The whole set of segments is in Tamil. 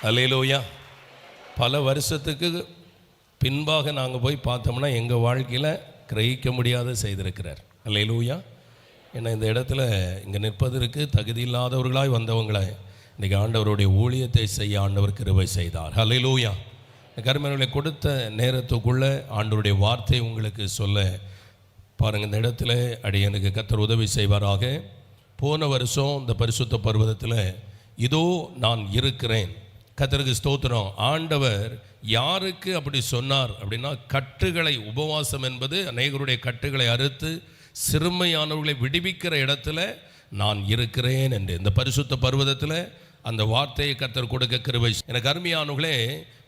அல்லேலூயா. பல வருஷத்துக்கு பின்பாக நாங்கள் போய் பார்த்தோம்னா எங்கள் வாழ்க்கையில் கிரகிக்க முடியாத செய்திருக்கிறார். அல்லேலூயா. ஏன்னா இந்த இடத்துல இங்கே நிற்பதற்கு தகுதி இல்லாதவர்களாய் வந்தவங்களை இன்றைக்கி ஆண்டவருடைய ஊழியத்தை செய்ய ஆண்டவர் கிருபை செய்தார். அல்லேலூயா. கர்மர்களை கொடுத்த நேரத்துக்குள்ளே ஆண்டவருடைய வார்த்தை உங்களுக்கு சொல்ல பாருங்கள். இந்த இடத்துல அடியனுக்கு கர்த்தர் உதவி செய்வாராக. போன வருஷம் இந்த பரிசுத்த பர்வதத்தில் இதோ நான் இருக்கிறேன். கர்த்தருக்கு ஸ்தோத்திரம். ஆண்டவர் யாருக்கு அப்படி சொன்னார் அப்படின்னா, கட்டுகளை, உபவாசம் என்பது அநேகருடைய கட்டுகளை அறுத்து சிறுமையானவர்களை விடுவிக்கிற இடத்துல நான் இருக்கிறேன் என்று இந்த பரிசுத்த பர்வதத்தில் அந்த வார்த்தையை கர்த்தர் கொடுக்க கிருபை. எனக்கு அருமையானவர்களே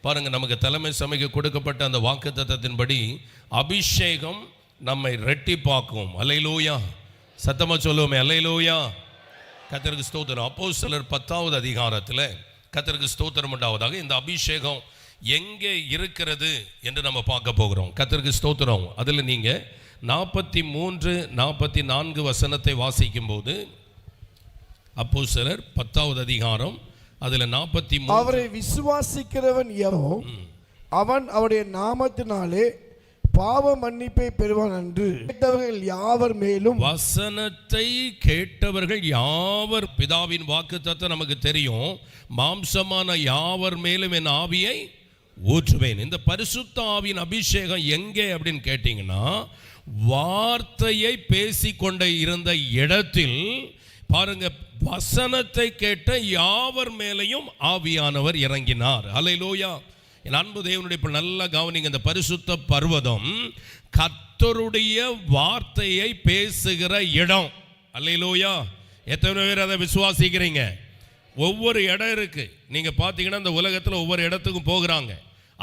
பாருங்கள், நமக்கு தலைமை சபைக்கு கொடுக்கப்பட்ட அந்த வாக்குத்தத்தத்தின்படி அபிஷேகம் நம்மை ரெட்டிப்பாக்கும். அல்லேலூயா. சத்தமாக சொல்லுவோமே அல்லேலூயா. கர்த்தருக்கு ஸ்தோத்திரம். அப்போஸ்தலர் 10வது அதிகாரத்தில் கர்த்தருக்கு ஸ்தோத்திரம் உண்டாவதாக இந்த அபிஷேகம் எங்கே இருக்கிறது என்று நம்ம பார்க்க போகிறோம். கர்த்தருக்கு ஸ்தோத்திரம். அதில் நீங்கள் 43, 44 வசனத்தை வாசிக்கும் போது அப்போஸ்தலர் 10வது அதிகாரம் அதில் 43, அவரை விசுவாசிக்கிறவன் எவனோ அவன் அவருடைய நாமத்தினாலே பாவ மன்னிப்பை பெறுவான் என்று கேட்டவர்கள் யாவர் மேலும். வசனத்தை கேட்டவர்கள் யாவர், பிதாவின் வாக்குத்தத்தம் நமக்கு தெரியும். மாம்சமான யாவர் மேலும் என் ஆவியை ஊற்றுவேன். இந்த பரிசுத்த ஆவியின் அபிஷேகம் எங்கே அப்படின்னு கேட்டீங்கன்னா, வார்த்தையை பேசிக்கொண்டே இருந்த இடத்தில் பாருங்க, வசனத்தை கேட்ட யாவர் மேலையும் ஆவியானவர் இறங்கினார். அல்லேலூயா. என் அன்பு தேவனுடைய நல்ல கவனிங்க. இந்த பரிசுத்த பர்வதம் கர்த்தருடைய வார்த்தையை பேசுகிற இடம். அல்லேலூயா. எத்தனை பேர் அதை விசுவாசிக்கிறீங்க? ஒவ்வொரு இடம் இருக்கு. நீங்க பார்த்தீங்கன்னா இந்த உலகத்தில் ஒவ்வொரு இடத்துக்கும் போகிறாங்க,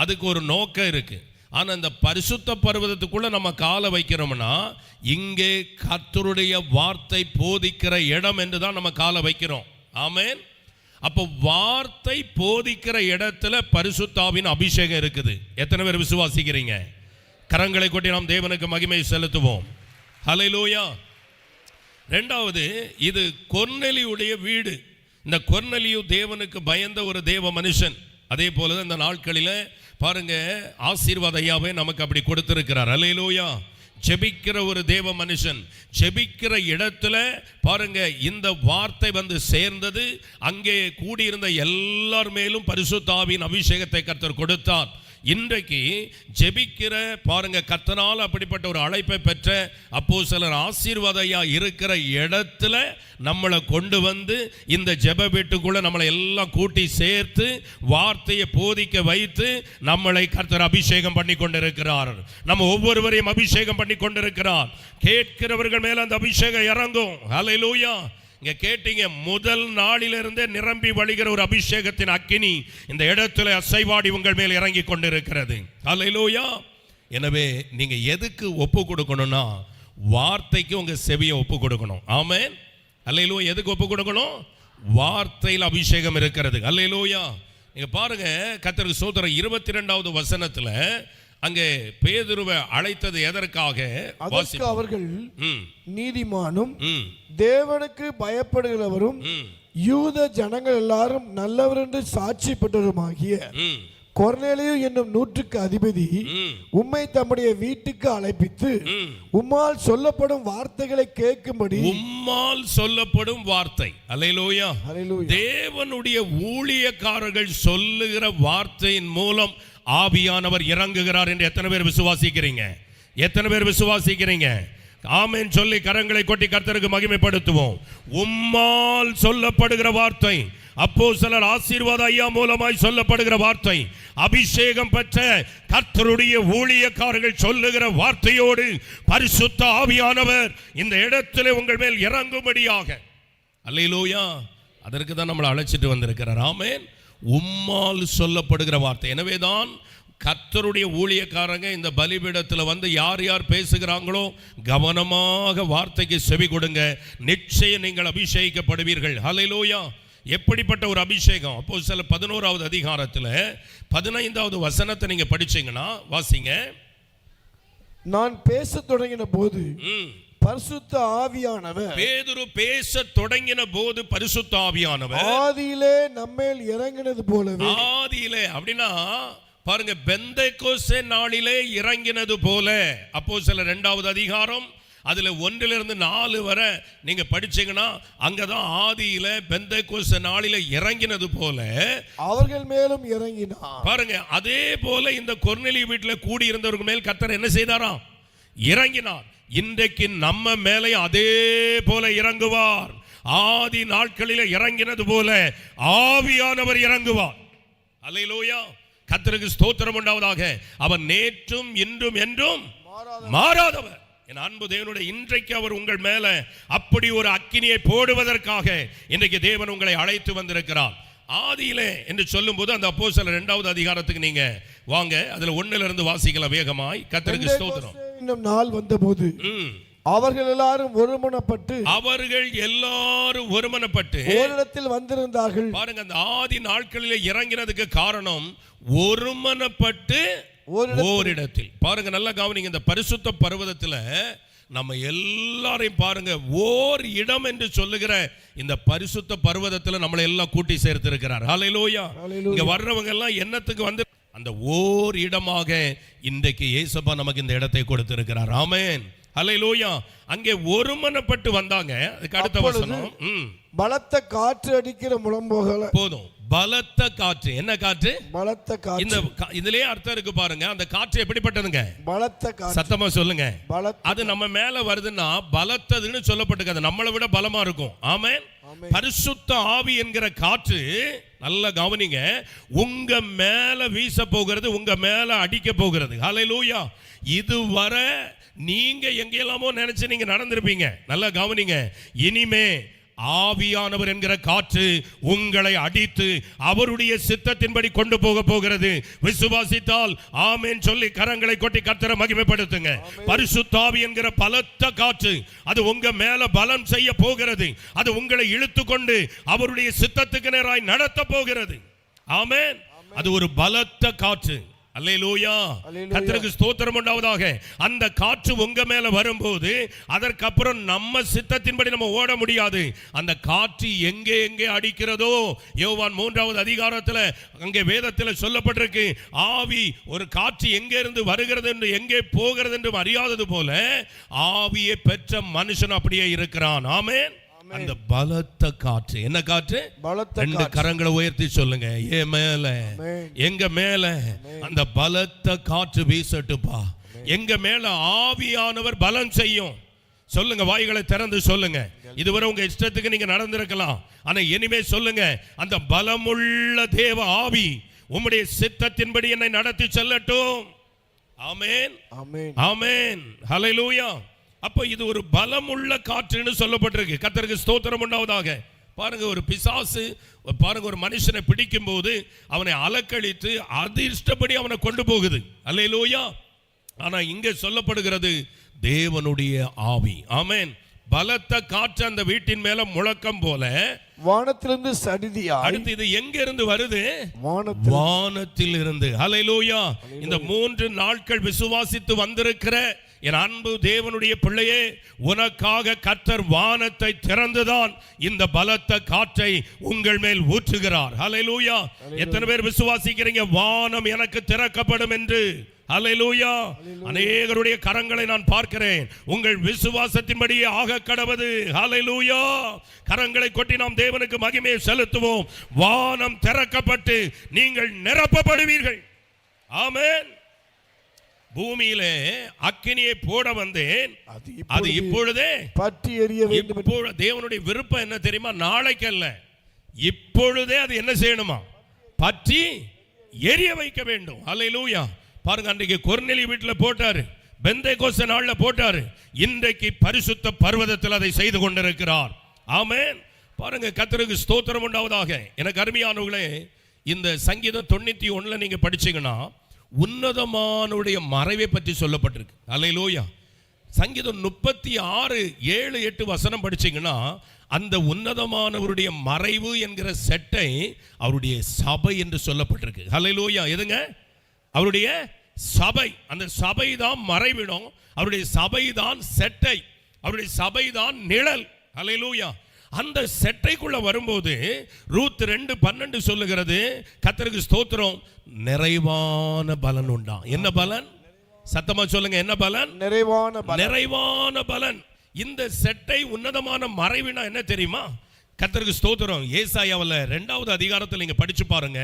அதுக்கு ஒரு நோக்கம் இருக்கு. ஆனால் இந்த பரிசுத்த பர்வதத்துக்குள்ள நம்ம காலை வைக்கிறோம்னா, இங்கே கர்த்தருடைய வார்த்தை போதிக்கிற இடம் என்று தான் நம்ம காலை வைக்கிறோம். ஆமென். அப்போ வார்த்தை போதிக்கிற இடத்துல பரிசுத்தாவின் அபிஷேகம் இருக்குது. எத்தனை பேர் விசுவாசிக்கிறீங்க? கரங்களை கொட்டி நாம் தேவனுக்கு மகிமை செலுத்துவோம். ஹல்லேலூயா. ரெண்டாவது, இது கொர்நேலியுடைய வீடு. இந்த கொர்நேலியு தேவனுக்கு பயந்த ஒரு தேவ மனுஷன். அதே போல இந்த நாட்களில் பாருங்க, ஆசீர்வாத ஐயாவை நமக்கு அப்படி கொடுத்திருக்கிறார். அல்லேலூயா. ஜெபிக்கிற ஒரு தேவ மனுஷன். ஜெபிக்கிற இடத்துல பாருங்க, இந்த வார்த்தை வந்து சேர்ந்தது. அங்கே கூடியிருந்த எல்லார் மேலும் பரிசுத்த ஆவியின் அபிஷேகத்தை கர்த்தர் கொடுத்தார். இன்றைக்கு ஜெபிக்கிற பாருங்க, கர்த்தரால் அப்படிப்பட்ட ஒரு அழைப்பை பெற்ற அப்போஸ்தலர் ஆசீர்வாத ஐயா இருக்கிற இடத்துல நம்மளை கொண்டு வந்து இந்த ஜெப வீட்டுக்குள்ள நம்மளை எல்லாம் கூட்டி சேர்த்து வார்த்தையை போதிக்க வைத்து நம்மளை கர்த்தர் அபிஷேகம் பண்ணி கொண்டிருக்கிறார். நம்ம ஒவ்வொருவரையும் அபிஷேகம் பண்ணி கொண்டிருக்கிறார். கேட்கிறவர்கள் மேல அந்த அபிஷேகம் இறங்கும். ஹல்லேலூயா. இங்க கேட்டீங்க, முதல் நாளிலிருந்தே நிரம்பி வழிகிற ஒரு அபிஷேகத்தின் அக்கினி இந்த இடத்துல அசைவாடி உங்கள் மேல் இறங்கி கொண்டிருக்கிறது. அல்லேலூயா. எனவே நீங்க எதுக்கு ஒப்பு கொடுக்கணும்னா, வார்த்தைக்கு உங்க செவியை ஒப்பு கொடுக்கணும். ஆமென். அல்லேலூயா. எதுக்கு ஒப்பு கொடுக்கணும்? வார்த்தையில் அபிஷேகம் இருக்கிறது. அல்லேலூயா. நீங்க பாருங்க, கர்த்தருக்கு ஸ்தோத்திரம். 22வது வசனத்துல அங்கே பேதுருவை அழைத்தது எதற்காக? அதற்கு அவர்கள் நீதிமானும் தேவனுக்கு பயப்படுகிறவரும் யூத ஜனங்கள் எல்லாரும் நல்லவர் என்று சாட்சி பெற்றவருமாகிய கொர்நேலியு என்னும் 100க்கு அதிபதி உம்மை தம்முடைய வீட்டுக்கு அழைப்பித்து உம்மால் சொல்லப்படும் வார்த்தைகளை கேட்கும்படி. உம்மால் சொல்லப்படும் வார்த்தை. அல்லேலூயா. தேவனுடைய ஊழியக்காரர்கள் சொல்லுகிற வார்த்தையின் மூலம் ஆவியானவர் இறங்குகிறார் என்று எத்தனை பேர் விசுவாசிக்கிறீங்க? எத்தனை பேர் விசுவாசிக்கிறீங்க? ஆமென் சொல்லி கரங்களை கொட்டி கர்த்தருக்கு மகிமைப்படுத்துவோம். உம்மால் சொல்லப்படுகிற வார்த்தை, அப்போஸ்தலர் ஆசீர்வாத ஐயா மூலமாய் சொல்லப்படுகிற வார்த்தை, அபிஷேகம் பெற்ற கர்த்தருடைய ஊழியக்காரர்கள் சொல்லுகிற வார்த்தையோடு பரிசுத்த ஆவியானவர் இந்த இடத்திலே உங்கள் மேல் இறங்கும்படியாக. அல்லேலூயா. அதற்கு தான் நம்மளை அழைச்சிட்டு வந்திருக்கிறார். ஆமென். உம்மால் சொல்லப்படுகிற வார்த்தை. எனவேதான் கர்த்தருடைய ஊழியக்காரங்க இந்த பலிபீடத்தில் வந்து யார் யார் பேசுகிறாங்களோ கவனமாக வார்த்தைக்கு செவி கொடுங்க. நிச்சயம் நீங்கள் அபிஷேகிக்கப்படுவீர்கள். ஹல்லேலூயா. எப்படிப்பட்ட ஒரு அபிஷேகம்? அப்போஸ்தலர் 11வது அதிகாரத்தில் 15வது வசனத்தை நீங்க படிச்சீங்கன்னா வாசிங்க. நான் பேச தொடங்கின போது பரிசுத்த ஆவியானவர் பேதுரு பேச தொடங்கின போது பரிசுத்த ஆவியானவர் ஆதியிலே நம்மேல் இறங்கினது போலவே. ஆதியிலே அப்படின்னா பாருங்க, பெந்தெக்கோஸ்தே நாளிலே இறங்கினது போல. அப்போஸ்தலர் 2வது அதிகாரம் அதுல 1 - 4 வரை நீங்க படிச்சீங்கன்னா அங்கதான் ஆதியில பெந்தெக்கோஸ்தே நாளில இறங்கினது போல அவர்கள் மேலும் இறங்கினார். பாருங்க, அதே போல இந்த கொர்நேலியு வீட்டுல கூடி இருந்தவர்கள் மேல் கர்த்தர் என்ன செய்தாராம்? இறங்கினார். இன்றைக்கு நம்ம மேலே அதே போல இறங்குவார். ஆதி நாட்களில இறங்கினது போல ஆவியானவர் இறங்குவார். அல்லேலூயா, கர்த்தருக்கு ஸ்தோத்திரம் உண்டாவதாக. அவர் நேற்றும் இன்றும் என்றும் மாறாதவர். என் அன்பு தேவனுடைய, இன்றைக்கு அவர் உங்கள் மேல அப்படி ஒரு அக்கினியை போடுவதற்காக இன்றைக்கு தேவன் உங்களை அழைத்து வந்திருக்கிறார். ஆதியிலே என்று சொல்லும் போது அந்த அப்போஸ்தலர் 2வது அதிகாரத்துக்கு நீங்க வாங்க, அதுல 1 இருந்து வாசிக்கலாம் வேகமாய். கர்த்தருக்கு ஸ்தோத்திரம். இன்னும் நாள் வந்தபோது அவர்கள் எல்லாரும் ஒருமனப்பட்டு ஓரிடத்தில் வந்திருந்தார்கள். பாருங்க, அந்த ஆதி நாட்களிலே இறங்கினதுக்கு காரணம் ஒருமனப்பட்டு ஓரிடத்தில். பாருங்க, நல்லா கவனிங்க. இந்த பரிசுத்த பர்வதத்துல நம்ம எல்லாரையும் பாருங்க, ஓர் இடம் என்று சொல்லுகிற இந்த பரிசுத்த பர்வதத்துல நம்மளை எல்லாம் கூட்டி சேர்த்து இருக்கிறார். ஹல்லேலூயா. இங்க வர்றவங்க எல்லாம் என்னத்துக்கு வந்து அந்த ஓர் இடமாக இன்றைக்கு இயேசுப்பா நமக்கு இந்த இடத்தை கொடுத்திருக்கிறார். ஆமென். ஹல்லேலூயா. அங்கே ஒருமனப்பட்டு வந்தாங்க. அதுக்கு அடுத்த வசனம், பலத்த காற்று அடிக்கிற முழம்போகல. போதும், பலத்த காற்று. என்ன காற்று? பலத்த காற்று. இந்த இதிலே அர்த்தம் இருக்கு பாருங்க. அந்த காற்று எப்படிப்பட்டதுங்க? பலத்த காற்று. சத்தமா சொல்லுங்க. அது நம்ம மேல வருதுன்னா பலத்ததுன்னு சொல்லப்பட்டிருக்கு. நம்மளை விட பலமா இருக்கும். ஆமென். பரிசுத்த ஆவி என்கிற காற்று, நல்ல கவனிங்க, உங்க மேல வீச போகிறது, உங்க மேல அடிக்க போகிறது. ஹல்லேலூயா. இதுவரை நீங்க எங்கெல்லாமோ நினைச்சு நீங்க நடந்திருப்பீங்க. நல்லா கவனிங்க. இனிமே ஆவியானவர் என்கிற காற்று உங்களை அடித்து அவருடைய சித்தத்தின்படி கொண்டு போக போகிறது. விசுவாசித்தால் ஆமென் சொல்லி கரங்களை கொட்டி கர்த்தரை மகிமைப்படுத்துங்க. பரிசுத்த ஆவி என்கிற பலத்த காற்று அது உங்க மேல பலம் செய்ய போகிறது. அது உங்களை இழுத்து கொண்டு அவருடைய சித்தத்துக்கு நேராய் நடத்த போகிறது. ஆமென். அது ஒரு பலத்த காற்று. அல்லேலூயா. கர்த்தருக்கு ஸ்தோத்திரம் உண்டாவதாக. அந்த காற்று உங்க மேல வரும்போது அதற்கப்புறம் நம்ம சித்தத்தின்படி நம்ம ஓட முடியாது. அந்த காற்று எங்கே எங்கே அடிக்கிறதோ, யோவான் 3வது அதிகாரத்தில் அங்கே வேதத்தில் சொல்லப்பட்டிருக்கு, ஆவி ஒரு காற்று எங்கே இருந்து வருகிறது என்று எங்கே போகிறது என்று அறியாதது போல ஆவியை பெற்ற மனுஷன் அப்படியே இருக்கிறான். ஆமென். அந்த பலத்த காற்று. என்ன காற்று? ரெண்டு கரங்களை உயர்த்தி சொல்லுங்க, ஏ மேல, எங்க மேல அந்த பலத்த காற்று வீசட்டுப்பா. எங்க மேல ஆவியானவர் பலம் செய்யும். சொல்லுங்க, வாய்களை திறந்து சொல்லுங்க. இதுவரை உங்க இஷ்டத்துக்கு நீங்க நடந்திருக்கலாம். ஆனா இனிமே சொல்லுங்க, அந்த பலமுள்ள தேவ ஆவி உம்முடைய சித்தத்தின்படி என்னை நடத்தி செல்லட்டும். ஆமென். ஆமென். ஹல்லேலூயா. அப்ப இது ஒரு பலமுள்ள காற்றுன்னு சொல்லப்பட்டிருக்கு. கர்த்தருக்கு ஸ்தோத்திரம் உண்டாவதாக. பாருங்க, ஒரு பிசாசு பாருங்க ஒரு மனுஷனை பிடிக்கும் போது அவனை அலக்கழித்து அது இஷ்டப்படி அவனை கொண்டு போகுது. அல்லேலூயா. ஆனா இங்கே சொல்லப்படுகிறது தேவனுடைய ஆவி. ஆமென். பலத்த காற்று அந்த வீட்டின் மேல முழக்கம் போல வானத்திலிருந்து சடிதியா. அடுத்து இது எங்க இருந்து வருது? வானத்தில் இருந்து. ஹல்லேலூயா. இந்த 3 நாட்கள் விசுவாசித்து வந்திருக்கிற என் அன்பு தேவனுடைய பிள்ளையே, உனக்காக கர்த்தர் வானத்தை திறந்துதான் இந்த பலத்த காற்றை உங்கள் மேல் ஊற்றுகிறார். ஹல்லேலூயா. எத்தனை பேர் விசுவாசிக்கிறீங்க வானம் எனக்கு திறக்கப்படும் என்று? ஹல்லேலூயா. அநேகருடைய கரங்களை நான் பார்க்கிறேன். உங்கள் விசுவாசத்தின்படியே ஆக கடவது. ஹல்லேலூயா. கரங்களை கொட்டி நாம் தேவனுக்கு மகிமையை செலுத்துவோம். வானம் திறக்கப்பட்டு நீங்கள் நிரப்பப்படுவீர்கள். ஆமென். பூமியிலே அக்கினியை போட வந்தேன், அது இப்பொழுதே பற்றி எரிய வேண்டும். தேவனுடைய விருப்பம் என்ன தெரியுமா? நாளைக்கு அல்ல, இப்பொழுதே அது என்ன செய்யணுமா? பற்றி எரிய வைக்க வேண்டும். அல்லேலூயா. பாருங்க, அன்றைக்கு கொர்நேலியு வீட்டில் போட்டாரு, பெந்தெக்கோஸ்தே நாள்ல போட்டாரு, இன்றைக்கு பரிசுத்த பர்வதத்தில் அதை செய்து கொண்டிருக்கிறார். ஆமென். பாருங்க, கர்த்தருக்கு ஸ்தோத்திரம் உண்டாவதாக. எனக்கு அருமையானவர்களே, இந்த சங்கீதம் 91 நீங்க படிச்சீங்கன்னா உன்னதமானுடைய மறைவை பற்றி சொல்லப்பட்டிருக்கு. அல்லேலூயா. சங்கீதம் 36, 7, 8 வசனம் படிச்சீங்கன்னா அந்த உன்னதமானவருடைய மறைவு என்கிற செட்டை அவருடைய சபை என்று சொல்லப்பட்டிருக்கு. அல்லேலூயா. எதுங்க? அவருடைய சபை. அந்த சபை தான் மறைவிடம், அவருடைய சபை தான் செட்டை. அவருடைய சபைதான் நிழல். அல்லேலூயா. அந்த செட்டைக்குள்ள வரும்போது ரூத் 2:12 சொல்லுகிறது, கர்த்தருக்கு ஸ்தோத்திரம், நிறைவான பலன் உண்டா. என்ன பலன்? சத்தமா சொல்லுங்க, என்ன பலன்? நிறைவான பலன். இந்த செட்டை உன்னதமான மறைவினா என்ன தெரியுமா? கர்த்தருக்கு ஸ்தோத்திரம். ஏசாயாவில் 2வது அதிகாரத்தில் நீங்க படிச்சு பாருங்க,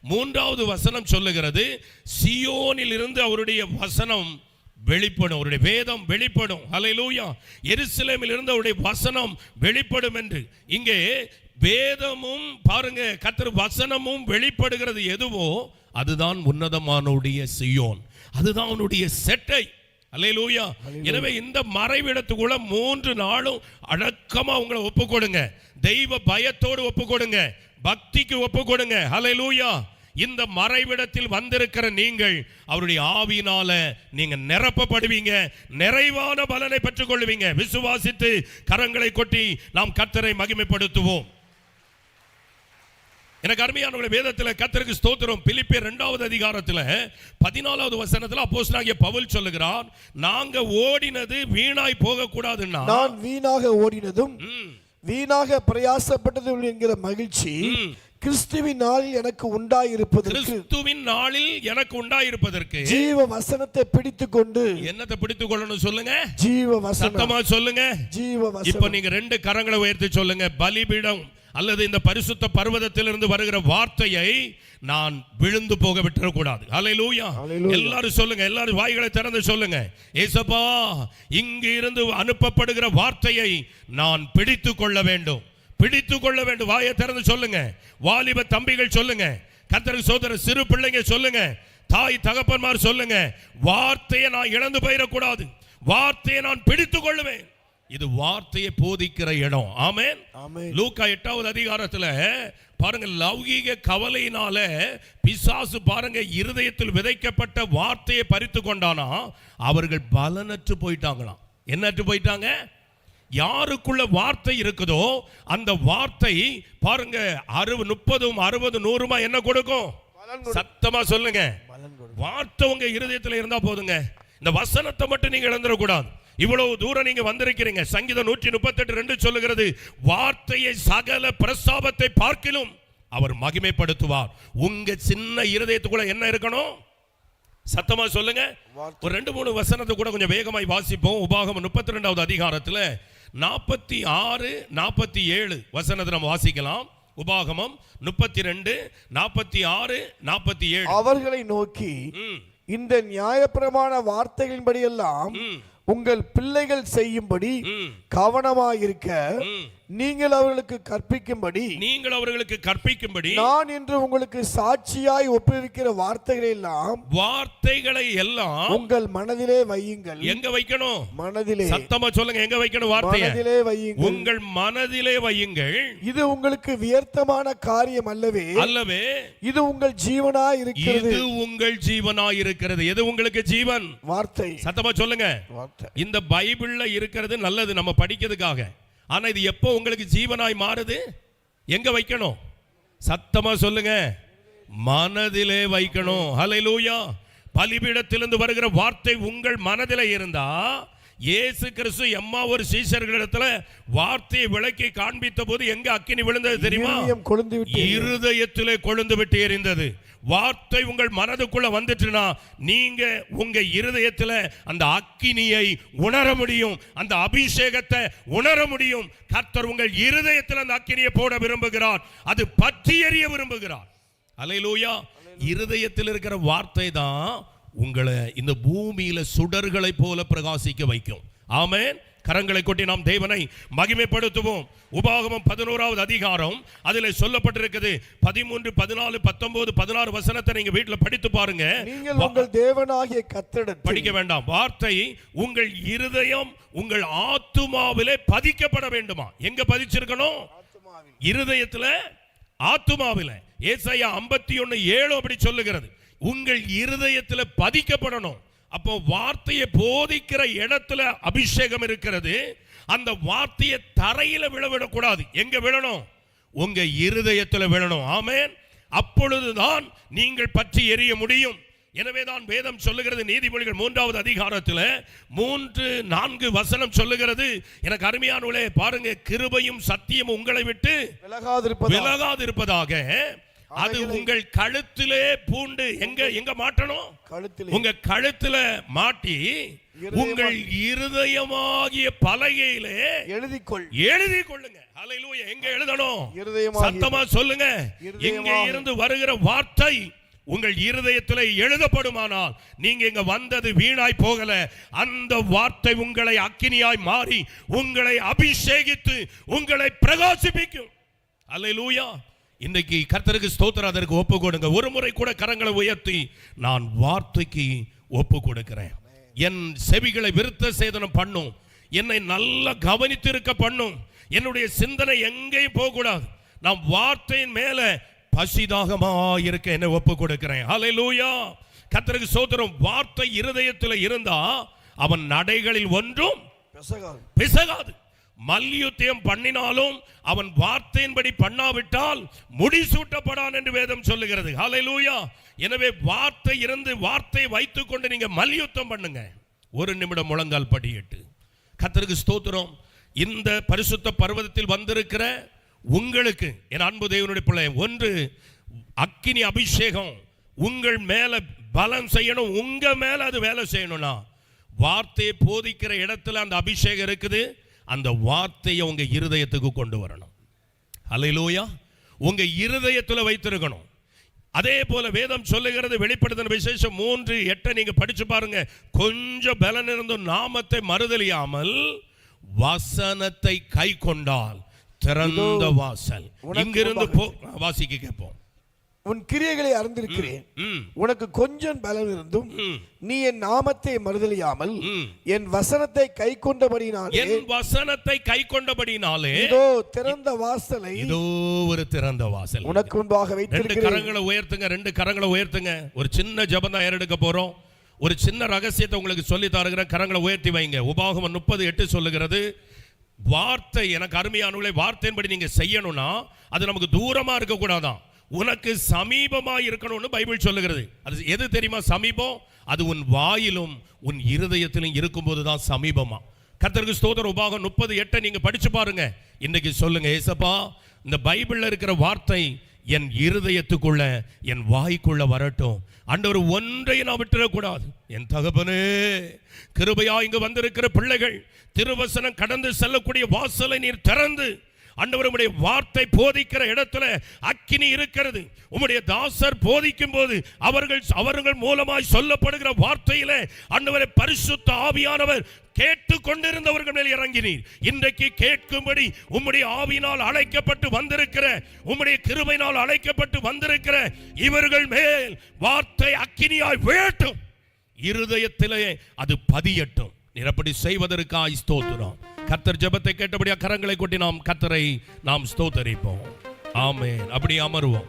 3வது வசனம் சொல்லுகிறது, சியோனில் இருந்து அவருடைய வசனம் வெளிப்படும், அவருடைய வேதம் வெளிப்படும். ஹல்லேலூயா. எருசலேமில் இருந்து அவருடைய வசனம் வெளிப்படும் என்று. இங்கே வேதமும் பாருங்க, கர்த்தர் வசனமும் வெளிப்படுகிறது எதுவோ அதுதான் உன்னதமானுடைய சியோன், அதுதான் அவனுடைய செட்டை. அல்லேலூயா. எனவே இந்த மறைவிடத்துக்குள்ள 3 நாளும் அடக்கமா உங்களை ஒப்பு கொடுங்க, தெய்வ பயத்தோடு ஒப்பு கொடுங்க, பக்திக்கு ஒப்பு கொடுங்க. அல்லேலூயா. இந்த மறைவிடத்தில் வந்திருக்கிற நீங்கள் அவருடைய ஆவியினால நீங்க நிரப்பப்படுவீங்க, நிறைவான பலனை பெற்றுக் கொள்வீங்க. விசுவாசித்து கரங்களை கொட்டி நாம் கர்த்தரை மகிமைப்படுத்துவோம். எனக்கு அருமையானவர்களே, வேதத்தில் கர்த்தருக்கு ஸ்தோத்திரம். பிலிப்பியர் 2வது அதிகாரத்தில் 14வது வசனத்தில் அப்போஸ்தலனாகிய பவுல் சொல்லுகிறார், நாங்க ஓடினது வீணாய் போக கூடாதுன்னா, நான் வீணாக ஓடினதும் வீணாக பிரயாசப்பட்டதும் என்கிற மகிழ்ச்சி கிறிஸ்துவின் நாளில் எனக்கு உண்டாயிருப்பதற்கு ஜீவ வசனத்தை பிடித்துக்கொண்டு. என்னத்தை பிடித்துக்கொள்ளணும் சொல்லுங்க? ஜீவ வசனம். சத்தமா சொல்லுங்க, ஜீவ வசனம். இப்ப நீங்க 2 கரங்களை உயர்த்தி சொல்லுங்க, பலிபீடம் அல்லது இந்த பரிசுத்த பர்வதத்திலிருந்து வருகிற வார்த்தையை நான் விழுந்து போக விட்டுறக்கூடாது. அல்லேலூயா. எல்லாரும் சொல்லுங்க, எல்லாரும் வாய்களை திறந்து சொல்லுங்க, ஏசப்பா இங்கு இருந்து அனுப்பப்படுகிற வார்த்தையை நான் பிடித்து கொள்ள வேண்டும், பிடித்து கொள்ள வேண்டும். வாயை திறந்து சொல்லுங்க. வாலிப தம்பிகள் சொல்லுங்க, கர்த்தருக்கு சோதர சிறு பிள்ளைங்க சொல்லுங்க, தாய் தகப்பன்மார் சொல்லுங்க, வார்த்தையை நான் இழந்து போயிடக்கூடாது, வார்த்தையை நான் பிடித்து கொள்ளுவேன். இது வார்த்தையை போதிக்கிற இடம். ஆமென். லூக்கா 8வது அதிகாரத்தில் பாருங்க, லௌகீக கவலையினால பிசாசு பாருங்க இருதயத்தில் விதைக்கப்பட்ட வார்த்தையை பறித்து கொண்டானா அவர்கள் பலனற்று போயிட்டாங்களாம். என்னற்று போயிட்டாங்க? யாருக்குள்ள வார்த்தை இருக்குதோ அந்த வார்த்தை பாருங்க 30, 60, 100 என்ன கொடுக்கும்? சத்தமா சொல்லுங்க, வார்த்தை உங்க இருதயத்தில் இருந்தா போதுங்க. இந்த வசனத்தை மட்டும் நீங்க இழந்துடக்கூடாது. இவ்வளவு தூரம் நீங்க வந்திருக்கிறீங்க. சங்கீதம் 138:2 சொல்லுகிறது, வார்த்தையை சகல பிரஸ்தாபத்தை பார்க்கிலும் அவர் மகிமைப்படுத்துவார். உங்க சின்ன இருதயத்துக்குள்ள என்ன இருக்கணும்? சத்தமா சொல்லுங்க. ஒரு 2-3 வசனத்தை கூட கொஞ்சம் வேகமாய் வாசிப்போம். உபாகமம் 32வது அதிகாரத்தில் 46, 47 வசனத்தை நம்ம வாசிக்கலாம். உபாகமம் 32, 46, 47. அவர்களை நோக்கி, இந்த நியாயப்பிரமாண வார்த்தைகளின்படி எல்லாம் உங்கள் பிள்ளைகள் செய்யும்படி கவனமாயிருக்க நீங்கள் அவர்களுக்கு கற்பிக்கும்படி நான் என்று உங்களுக்கு சாட்சியாய் ஒப்புவிக்கிற வார்த்தைகளை எல்லாம் உங்கள் மனதிலே வையுங்கள். எங்க வைக்கணும்? மனதிலே. சத்தமா சொல்லுங்க, எங்க வைக்கணும்? வார்த்தையை மனதிலே வையுங்கள். உங்கள் மனதிலே வையுங்கள். இது உங்களுக்கு வியர்த்தமான காரியம் அல்லவே, இது உங்கள் ஜீவனாய் இருக்கிறது. இது உங்கள் ஜீவனாய் இருக்கிறது. எது உங்களுக்கு ஜீவன்? வார்த்தை. சத்தமா சொல்லுங்க. இந்த பைபிள்ல இருக்கிறது நல்லது நம்ம படிக்கிறதுக்காக. ஆனா இது எப்போ உங்களுக்கு ஜீவனாய் மாறுது? எங்க வைக்கணும்? சத்தமா சொல்லுங்க, மனதிலே வைக்கணும். ஹல்லேலூயா. பலிபீடத்திலிருந்து வருகிற வார்த்தை உங்கள் மனதிலே இருந்தா, இயேசு கிறிஸ்து ஒரு சீஷர்களிடத்துல வார்த்தையை விளக்கி காண்பித்த போது எங்க அக்கினி விழுந்தது தெரியுமா? இருதயத்திலே கொழுந்து விட்டு எரிந்தது. வார்த்தை உங்கள் மனதுக்குள்ள வந்துட்டுனா நீங்க உங்க இருதயத்தில் அந்த அக்கினியை உணர முடியும், அந்த அபிஷேகத்தை உணர முடியும். கர்த்தர் உங்கள் இருதயத்தில் அந்த அக்கினியை போட விரும்புகிறார், அது பற்றி எரிய விரும்புகிறார். அல்லேலூயா. இருதயத்தில் இருக்கிற வார்த்தை தான் உங்களை இந்த பூமியில சுடர்களை போல பிரகாசிக்க வைக்கும். ஆமென். கரங்களை கொட்டி நாம் தேவனை மகிமைப்படுத்துவோம். உபாகமம் 11வது அதிகாரம் அதிலே சொல்லப்பட்டிருக்கிறது 13, 14, 19, 16 வசனத்தை நீங்க வீட்டுல படித்து பாருங்க. நீங்கள் உங்கள் தேவனாகிய கர்த்தரிடத்தில் படிக்க வேண்டாம். வார்த்தை உங்கள் இருதயம் உங்கள் ஆத்துமாவிலே பதிக்கப்பட வேண்டுமா? எங்க பதிச்சிருக்கணும்? இருதயத்துல, ஆத்துமாவிலே. ஏசாயா 51:7 அப்படி சொல்லுகிறது, உங்கள் இருதயத்துல பதிக்கப்படணும். அப்போ வார்த்தையை போதிக்கிற இடத்துல அபிஷேகம் இருக்கிறது. அந்த வார்த்தையை தரையில விழவிடக்கூடாது. எங்க விழணும்? உங்க இருதயத்துல விழணும். ஆமென். அப்பொழுதுதான் நீங்கள் பற்றி எரிய முடியும். எனவேதான் வேதம் சொல்லுகிறது, நீதிமொழிகள் 3வது அதிகாரத்தில் 3-4 வசனம் சொல்லுகிறது. எனக்கு அருமையானவர்களே பாருங்க, கிருபையும் சத்தியம் உங்களை விட்டு விலகாதிருப்பதாக அது உங்கள் கழுத்திலே பூண்டு எங்க மாட்டணும்? உங்க கழுத்துல மாட்டி உங்கள் இருதயமாகிய பலகையிலே எழுதிக் கொள்ளுங்க. ஹல்லேலூயா. எங்க எழுதணும்? சத்தமா சொல்லுங்க. இங்கே இருந்து வருகிற வார்த்தை உங்கள் இருதயத்தில் எழுதப்படுமானால் நீங்க இங்க வந்தது வீணாய் போகல. அந்த வார்த்தை உங்களை அக்கினியாய் மாறி உங்களை அபிஷேகித்து உங்களை பிரகாசிப்பிக்கும். அல்லேலூயா. இன்னைக்கு கர்த்தருக்கு ஸ்தோத்திரம். அதற்கு ஒப்பு கொடுங்க. ஒரு முறை கூட கரங்களை உயர்த்தி, நான் வார்த்தைக்கு ஒப்பு கொடுக்கிறேன். என் செவிகளை விருத்த சேதனம் பண்ணும், என்னை நல்லா கவனித்து இருக்க பண்ணும். என்னுடைய சிந்தனை எங்கேயும் போக கூடாது. நான் வார்த்தையின் மேல பசிதாகமா இருக்க என்னை ஒப்பு கொடுக்கிறேன். ஹல்லேலூயா. கர்த்தருக்கு ஸ்தோத்திரம். வார்த்தை இருதயத்தில் இருந்தா அவன் நடைகளில் ஒன்றும் பிசகாது. மல்யுத்தம் பண்ணினாலும் அவன் வார்த்தையின்படி பண்ணாவிட்டால் முடிசூட்டப்படான் என்று வேதம் சொல்லுகிறது. ஹல்லேலூயா. எனவே வார்த்தை இருந்து வார்த்தை வைத்துக் கொண்டு நீங்க மல்யுத்தம் பண்ணுங்க. ஒரு நிமிடம் முழங்கால் படியிட்டு. கர்த்தருக்கு ஸ்தோத்திரம். இந்த பரிசுத்த பர்வதத்தில் வந்திருக்கிற உங்களுக்கு என் அன்பு தேவனுடைய பிள்ளை, ஒன்று அக்கினி அபிஷேகம் உங்கள் மேல பலம் செய்யணும். உங்க மேல அது வேலை செய்யணும்னா வார்த்தையை போதிக்கிற இடத்துல அந்த அபிஷேகம் இருக்குது. அந்த வார்த்தையை உங்க இருதயத்துக்கு கொண்டு வரணும். அல்லேலூயா. உங்க இருதயத்தில் வைத்திருக்கணும். அதே போல வேதம் சொல்லுகிறது, வெளிப்படுத்தின விசேஷம் 3:8 நீங்க படிச்சு பாருங்க. கொஞ்சம் பலன் இருந்தும் நாமத்தை மறுதலியாமல் வசனத்தை கை கொண்டால் திறந்த வாசல். இங்கிருந்து வாசிக்க கேட்போம். உன் கிரியைகளை அறிந்திருக்கிறேன். உனக்கு கொஞ்சம் பலம் இருந்தும் நீ என் நாமத்தை மறுதலியாமல் என் வசனத்தை கை கொண்டபடினாலே இதோ திறந்த வாசலை, இதோ ஒரு திறந்த வாசல் உனக்கு முன்பாக வைத்திருக்கிறேன். கரங்களை உயர்த்துங்க. 2 கரங்களை உயர்த்துங்க. ஒரு சின்ன ஜெபம் தான் ஏறெடுக்க போறோம். ஒரு சின்ன ரகசியத்தை உங்களுக்கு சொல்லி தருகிறேன். கரங்களை உயர்த்தி வைங்க. உபாகமம் 30:8 சொல்லுகிறது, வார்த்தை எனக்கு அருமையானவர்களே, வார்த்தையின்படி நீங்க செய்யணும்னா அது நமக்கு தூரமா இருக்க கூடாதான், உனக்கு சமீபமா இருக்கணும்னு பைபிள் சொல்லுகிறது. அது எது தெரியுமா சமீபம்? அது உன் வாயிலும் உன் இருதயத்திலும் இருக்கும்போது தான் சமீபமா. கர்த்தருக்கு ஸ்தோத்திரம். உபாகமம் 30:8 நீங்க படிச்சு பாருங்க. இன்னைக்கு சொல்லுங்க, ஏசப்பா இந்த பைபிள்ல இருக்கிற வார்த்தை என் இருதயத்துக்குள்ள என் வாய்க்குள்ள வரட்டும். ஆண்டவர் ஒன்றையும் நான் விட்டுறக்கூடாது. என் தகப்பனே, கிருபையா இங்கு வந்திருக்கிற பிள்ளைகள் திருவசனம் கடந்து செல்லக்கூடிய வாசலை நீர் திறந்து, ஆண்டவர் உம்முடைய வார்த்தை போதிக்கிற இடத்துல அக்கினி இருக்கிறது. உம்முடைய தாசர் போதிக்கும் போது அவர்கள் மூலமாய் சொல்லப்படுகிற வார்த்தையிலே ஆண்டவரே பரிசுத்த ஆவியானவர் கேட்டு கொண்டிருந்தவர்கள் மேல் இறங்கினீர். இன்றைக்கு கேட்கும்படி உம்முடைய ஆவியினால் அழைக்கப்பட்டு வந்திருக்கிற, உம்முடைய கிருபையினால் அழைக்கப்பட்டு வந்திருக்கிற இவர்கள் மேல் வார்த்தை அக்கினியாய் விழட்டும், இருதயத்திலே அது பதியட்டும். நிரப்படி செய்வதற்காய் ஸ்தோத்திரம். கர்த்தர் ஜெபத்தை கேட்டபடியா கரங்களை கொட்டி நாம் கர்த்தரை நாம் ஸ்தோத்தரிப்போம். ஆமென். அப்படி அமருவோம்.